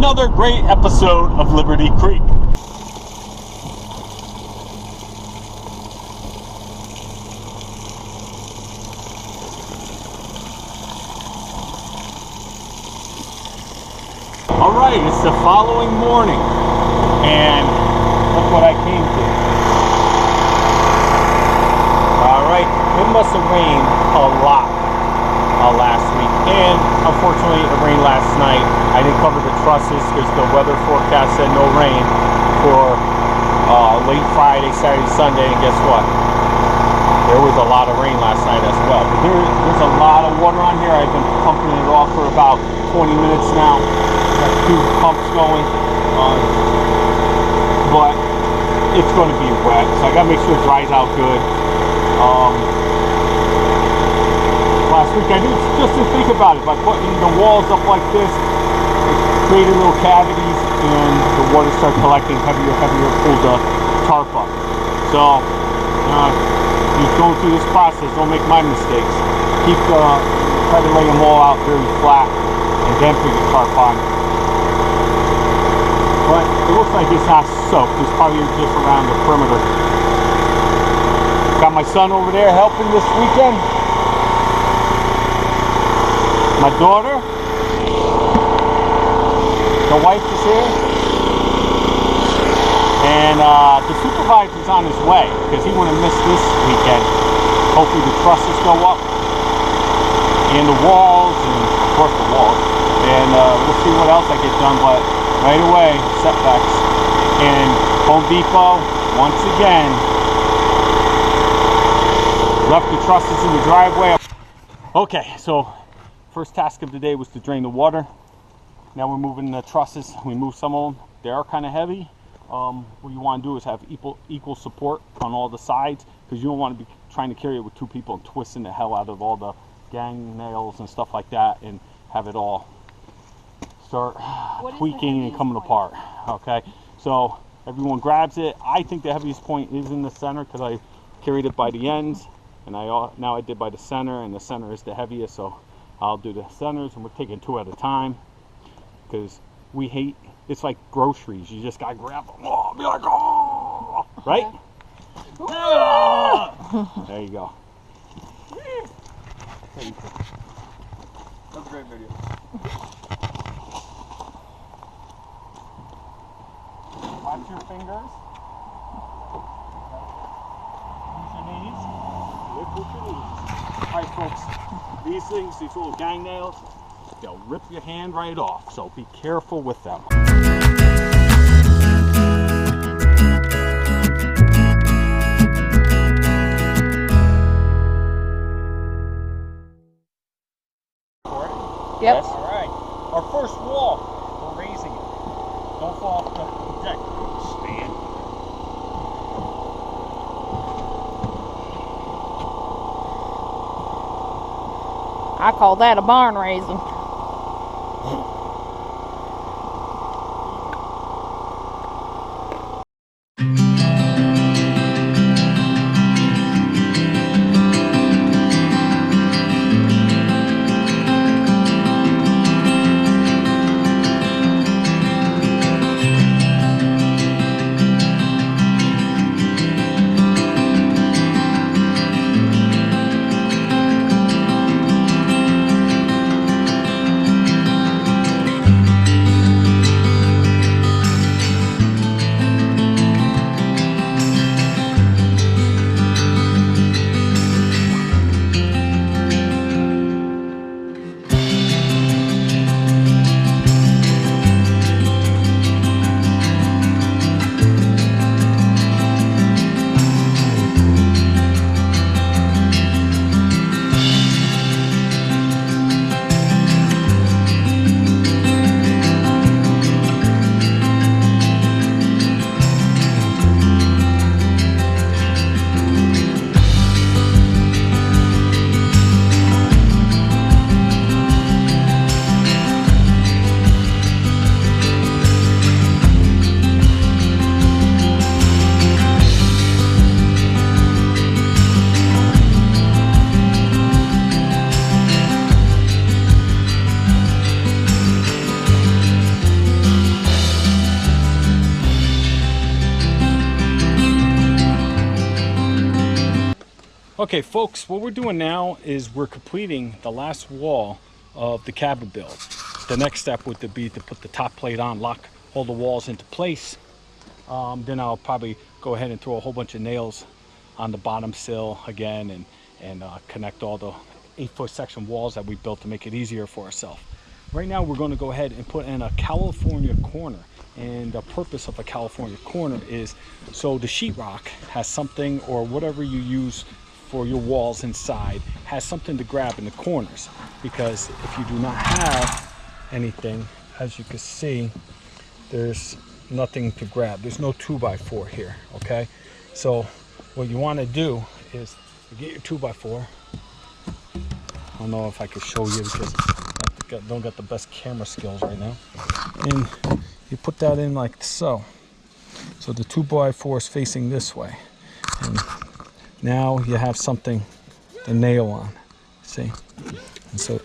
another great episode of Liberty Creek. Alright, it's the following morning, and look what I came to. Alright, it must have rained a lot last week, and unfortunately it rained last night. I didn't cover the trusses because the weather forecast said no rain for late Friday, Saturday, Sunday, and guess what? There was a lot of rain last night as well. But there's a lot of water on here. I've been pumping it off for about 20 minutes now. Got 2 pumps going, but it's going to be wet, so I got to make sure it dries out good. Last week I just didn't think about it. By putting the walls up like this, it created little cavities, and the water started collecting heavier, pulled the tarp up. So you're going through this process, don't make my mistakes. Try to lay them all out very flat, and then put your tarp on. But it looks like it's not soaked. It's probably just around the perimeter. Got my son over there helping this weekend. My daughter. The wife is here. And the supervisor's on his way because he wouldn't miss this weekend. Hopefully the trusses go up. And the walls, and of course the walls. And we'll see what else I get done, but right away, setbacks. And Home Depot, once again, left the trusses in the driveway. Okay, so first task of the day was to drain the water. Now we're moving the trusses. We moved some of them. They are kind of heavy. What you want to do is have equal support on all the sides, because you don't want to be trying to carry it with 2 people and twisting the hell out of all the gang nails and stuff like that, and have it all start tweaking and coming apart. Okay, so everyone grabs it. I think the heaviest point is in the center because I carried it by the ends, and now I did by the center, and the center is the heaviest, so I'll do the centers, and we're taking 2 at a time because we hate, it's like groceries, you just gotta grab them all, be like, oh, right? There you go. That's a great video. Watch your fingers. Use your knees. Lift with your knees. Alright folks, these things, these little gang nails, they'll rip your hand right off, so be careful with them. Yep. Yes. Alright. Our first wall, we're raising it. Don't fall off the deck. Stand. I call that a barn raising. Okay, folks, what we're doing now is we're completing the last wall of the cabin build. The next step would be to put the top plate on, lock all the walls into place. Then I'll probably go ahead and throw a whole bunch of nails on the bottom sill again and connect all the 8-foot section walls that we built to make it easier for ourselves. Right now we're going to go ahead and put in a California corner, and the purpose of a California corner is so the sheetrock has something, or whatever you use for your walls inside has something to grab in the corners, because if you do not have anything, as you can see, there's nothing to grab. There's no 2x4 here. Okay, so what you want to do is you get your 2x4. I don't know if I can show you because I don't got the best camera skills right now. And you put that in like so. So the 2x4 is facing this way. And now you have something to nail on. See? And so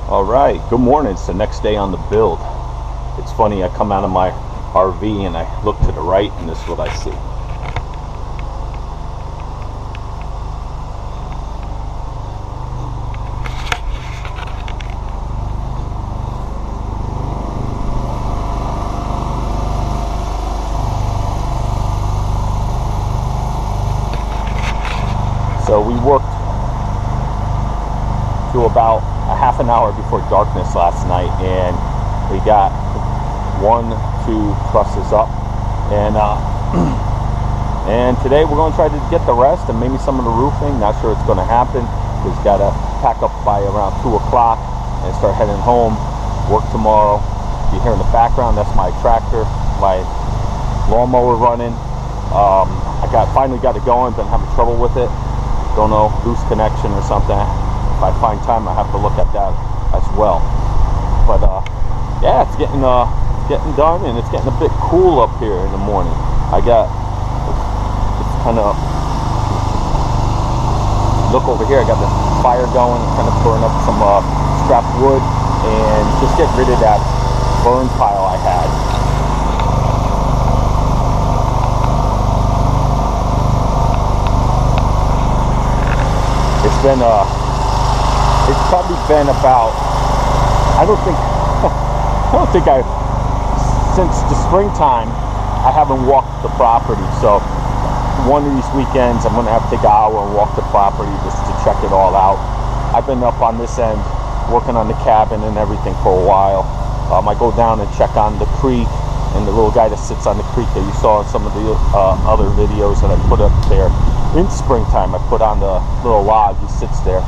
Alright, good morning. It's the next day on the build. It's funny, I come out of my RV and I look to the right and this is what I see. So we worked to about a half an hour before darkness last night, and we got 1-2 trusses up, and and today we're going to try to get the rest and maybe some of the roofing. Not sure it's going to happen. We've got to pack up by around 2 o'clock and start heading home. Work tomorrow. You hear in the background, that's my tractor, my lawnmower running. I finally got it going, been having trouble with it. Don't know, loose connection or something. If I find time, I have to look at that as well. But yeah, it's getting done, and it's getting a bit cool up here in the morning. It's kind of, look over here, I got the fire going, kind of burning up some scrap wood and just get rid of that burn pile I had. It's probably been about, I don't think since the springtime I haven't walked the property. So one of these weekends I'm going to have to take an hour and walk the property just to check it all out. I've been up on this end working on the cabin and everything for a while. I go down and check on the creek and the little guy that sits on the creek that you saw in some of the other videos that I put up there. In springtime I put on the little log, he sits there.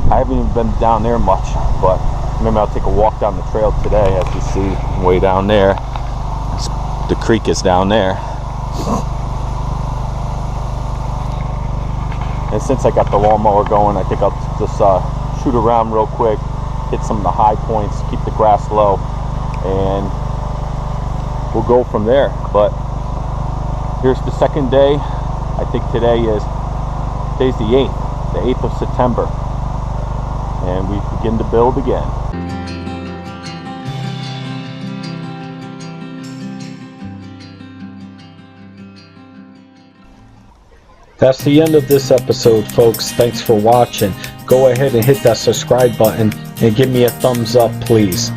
I haven't even been down there much, but maybe I'll take a walk down the trail today. As you see way down there, the creek is down there. And since I got the lawnmower going, I think I'll just shoot around real quick, hit some of the high points, keep the grass low, and we'll go from there. But here's the second day. I think today's the 8th of September. And we begin to build again. That's the end of this episode, folks. Thanks for watching. Go ahead and hit that subscribe button and give me a thumbs up, please.